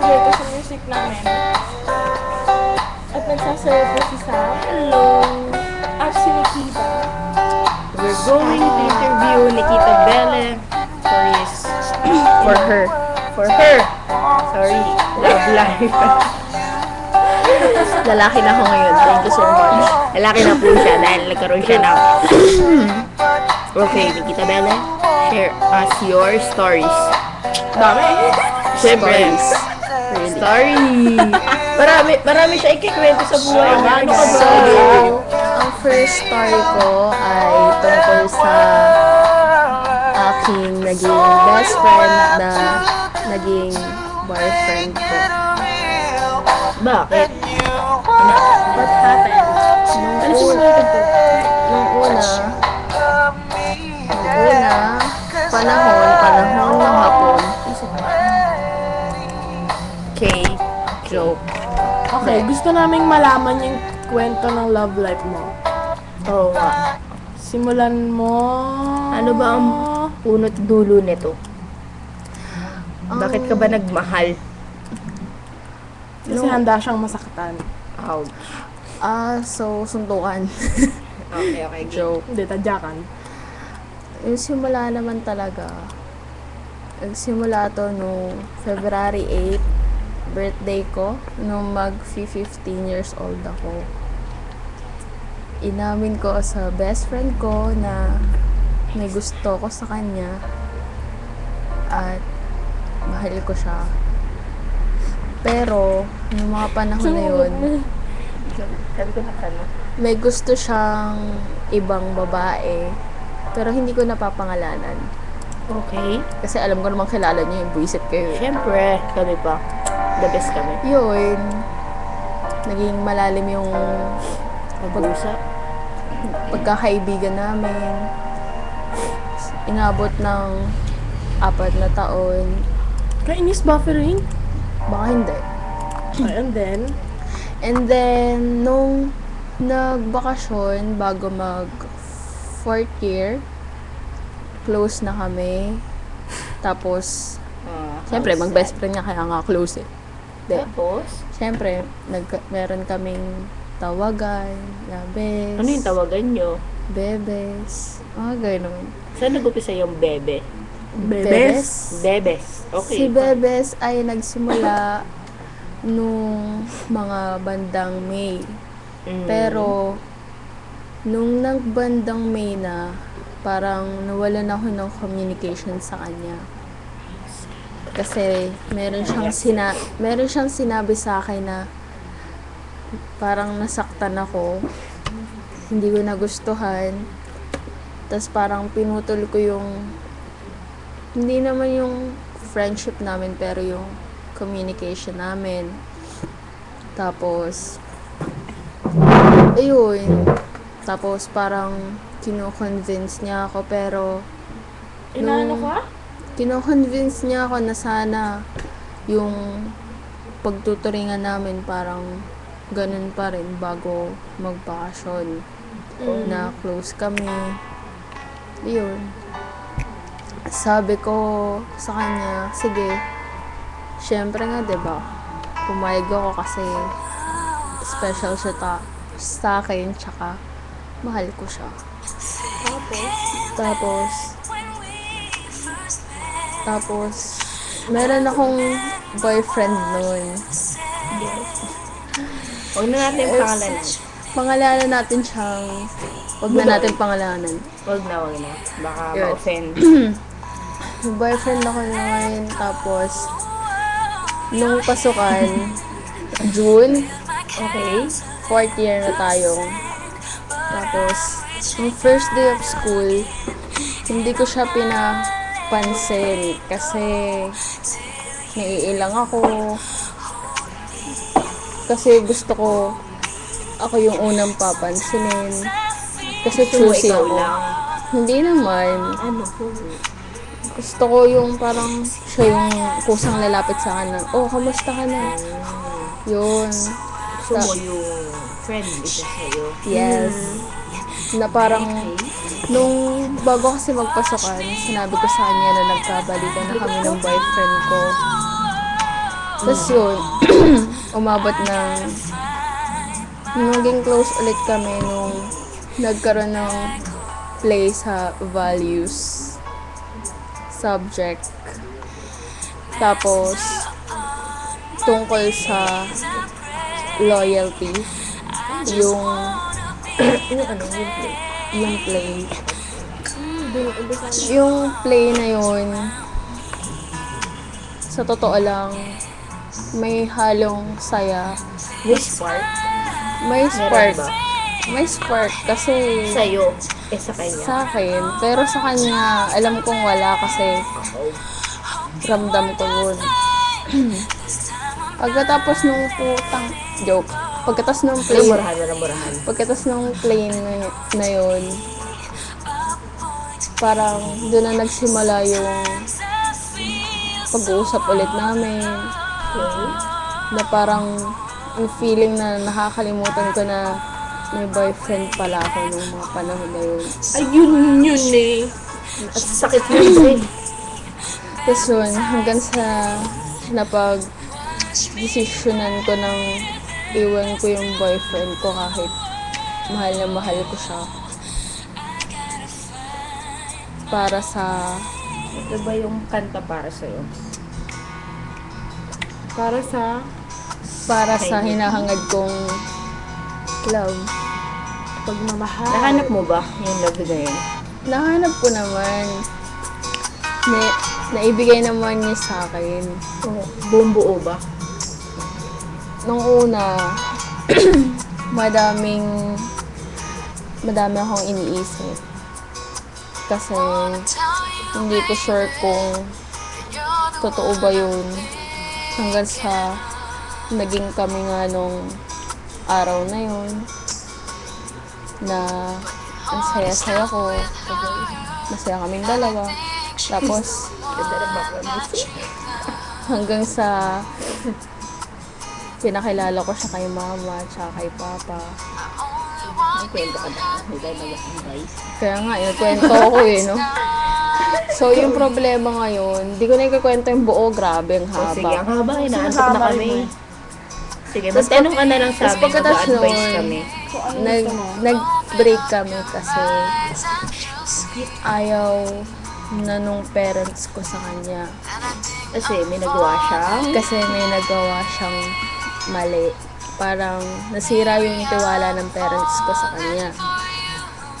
nag-enjoy ka sa music namin. At nagsasayaw po si Sam. Hello! At si Nikita. We're going to interview Nikita Belle for his... for her. For her! Sorry. Love life. Lalaki na ako ngayon. Thank you so much. Lalaki na po siya dahil nagkaroon siya ng... Okay, Nikita Belle, share us your stories. Dami. Siyempre. Story! Marami siya ikikwento sa buhay niya. Ano ka ba? Ang first story ko ay tungkol sa aking naging best friend na naging boyfriend ko. Bakit? What happened? Nung una, panahon ng hapon. Okay. Joke. Okay, gusto naming malaman yung kwento ng love life mo. Oo nga. Simulan mo... Ano ba ang punot dulo nito? Bakit ka ba nagmahal? Kasi handa siyang masaktan. Ouch. So, suntukan. Okay, joke. Hindi, tadyakan. Yung simula naman talaga, nagsimula to no February 8, birthday ko, nung mag-15 years old ako. Inamin ko sa best friend ko na may gusto ko sa kanya at mahal ko siya. Pero, yung mga panahon na yun, Sabi ko na may gusto siyang ibang babae, pero hindi ko napapangalanan. Okay. Kasi alam ko namang kilala niyo yung buwisit kayo. Siyempre, kami pa. The best kami. Yun, naging malalim yung Pag-uusap. pagkakaibigan namin. Inabot ng 4 na taon. Kainis buffering? Baka hindi. And then, Nung nagbakasyon, bago mag 4th year, close na kami. Tapos, siyempre, mag-best friend nga, kaya nga close eh. Tapos? Siyempre, meron kaming tawagan, labes. Ano yung tawagan nyo? Bebes. Ganun. Saan nag-upisa yung bebe? bebes? Bebes. Okay. Si Bebes ay nagsimula nung mga bandang May. Pero, nung nagbandang May na, parang nawalan ako ng communication sa kanya. Kasi, meron siyang sinabi sa akin na parang nasaktan ako. Hindi ko nagustuhan. Tapos parang pinutol ko yung, hindi naman yung friendship namin, pero yung communication namin. Tapos, ayun. Tapos parang kino-convince niya ako, pero Inaano ka? kino-convince niya ako na sana yung pagtuturingan namin parang ganun pa rin bago magbakasyon. Na close kami. Yun. Sabi ko sa kanya, sige, syempre nga, diba, pumayag ako kasi special siya sa akin, tsaka mahal ko siya. Tapos, meron akong boyfriend noon. Huwag na natin pangalanan. Pangalanan natin siyang, wag na natin pangalanan. Huwag na. Baka Yun. ma-offend. Yung boyfriend ako noon, tapos, nung pasukan, June, Okay. 4th year na tayong. Tapos, yung first day of school, hindi ko siya pinapansin kasi naiilang ako. Kasi gusto ko, ako yung unang papansinin. Kasi choosy ikaw ako. lang. Hindi naman. Ano po? Gusto ko yung parang siya yung kusang lalapit sa akin na, oh, kamusta ka na? Yun. Gusto mo yung friendly siya sa'yo. Yes. Na parang, nung bago kasi magpasukan, sinabi ko sa kanya na nagkabalikan na kami ng boyfriend ko. Tapos yun, umabot ng naging close ulit kami nung nagkaroon ng play sa values subject. Tapos, tungkol sa loyalty, yung yung play. Yung play na yun, sa totoo lang, may halong saya. Which part? May spark. ba? May spark kasi Sa'yo. Sa kanya. sa akin. Pero sa kanya, alam kong wala kasi ramdam ko yun. Pagkatapos nung putang joke, pagkatapos nung play, Walang murahan. pagkatapos nung play na yun, parang doon na nagsimula yung pag-uusap ulit namin. Na parang yung feeling na nakakalimutan ko na may boyfriend pala ako nung mga panahon na yun. Ayun yun eh. At sakit yun eh. Tapos yun, hanggang sa napag-desisyonan ko ng iwan ko yung boyfriend ko kahit mahal na mahal ko siya. Para sa Ito ba yung kanta para sa'yo? Para sa... hinahangad kong love. pagmamahal. Nahanap mo ba yung love na yun? Nahanap ko naman. Naibigay naman niya sa akin. Buong buo ba? Nung una, madami akong iniisip. Kasi, hindi ko sure kung totoo ba yun. Hanggang sa naging kami nga nung araw na yun. Na ang saya-saya ko. Masaya kaming dalawa. Tapos, hanggang sa pinakilala ko siya kay mama at kay papa. May kwento ka ba? May guys. Kaya nga, yung kwento ko no? So, yung problema ngayon, di ko na ikakwento yung buo, grabe ang haba. Sige, ang haba, inaantok na kami. Sige, Tas magtanong ka na lang sa tas amin, pagkatapos mag-advise nun, kami. nag-break kami kasi ayaw na nung parents ko sa kanya. Kasi may nagawa siya. Kasi may nagawa siyang mali. Parang nasira yung tiwala ng parents ko sa kanya.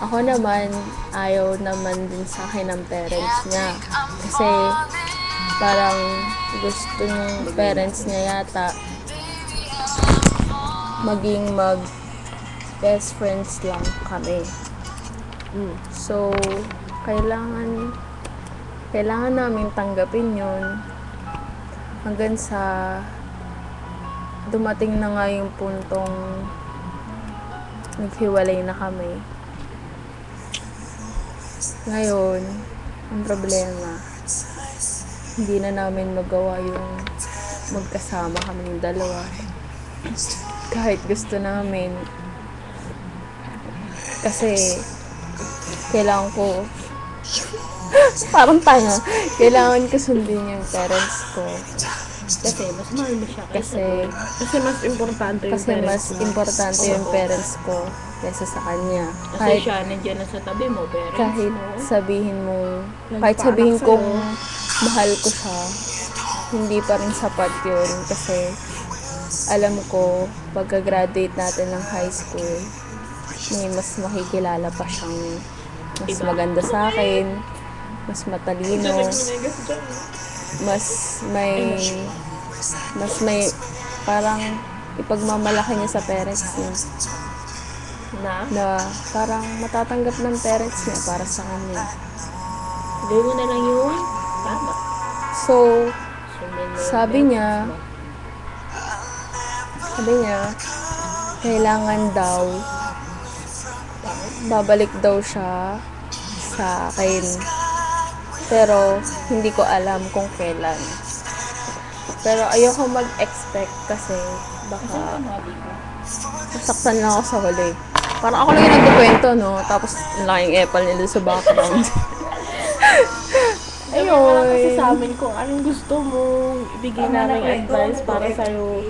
Ako naman, ayaw naman din sa akin ng parents niya. Kasi parang gusto ng parents niya yata maging best friends lang kami. So, kailangan namin tanggapin yun hanggang sa dumating na nga yung puntong naghiwalay na kami. Ngayon, ang problema, hindi na namin magawa yung magkasama kami ng dalawa. Kahit gusto namin. Kasi, kailangan ko, parang tanga, kailangan ko sundin yung parents ko. Kasi mas mahal mo siya. Kasi mas importante yung mas importante yung parents ko kaysa sa kanya. Kasi siya, nandiyan na sa tabi mo, parents Kahit mo. kahit sabihin kong mahal ko siya, hindi pa rin sapat yun. Kasi alam ko, pagka-graduate natin ng high school, may mas makikilala pa siyang mas maganda sa akin, mas matalino, mas may parang ipagmamalaki niya sa parents niya na parang matatanggap ng parents niya para sa kanya. Gawin mo na lang yung tama. So, Sundin mo yung sabi niya, kailangan daw, babalik daw siya sa akin. Pero, hindi ko alam kung kailan. Pero, ayoko mag-expect kasi baka masaktan lang ako sa huli. Parang ako lang yung nagkukwento, no? Tapos, laking epal nila sa background. Ayun, lang kasi sa amin kung anong gusto mo ibigay namin advice para sa'yo.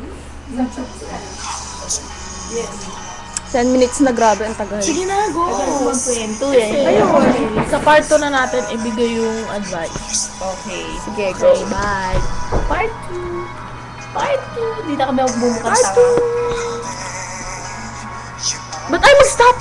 10 minutes na, grabe, ang tagal. Sige na, go! Magkwento eh. Ayun, sa part 2 na natin ibigay yung advice. Okay. Sige, go. Okay, bye! Part 2. Part 2. Hindi na kami bumukang Part tanga. 2! Ba't ay mag-stop?